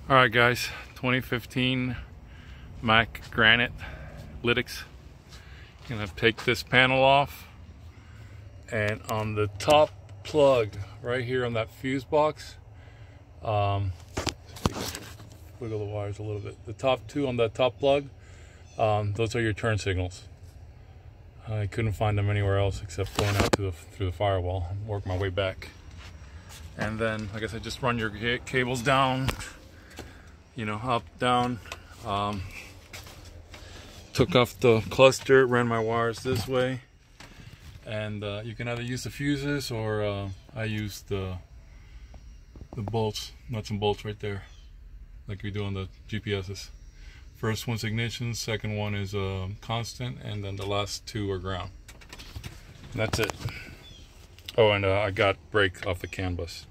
Alright guys, 2015 Mack Granite Lytx. Gonna take this panel off, and on the top plug right here on that fuse box, wiggle the wires a little bit. The top two on that top plug, those are your turn signals. I couldn't find them anywhere else except going out through the firewall and work my way back. And then I guess I just run your cables down, you know, up, down. Took off the cluster, ran my wires this way, and you can either use the fuses or I use the bolts, nuts and bolts right there, like we do on the GPSs. First one's ignition, second one is constant, and then the last two are ground. And that's it. Oh, and I got brake off the CAN bus.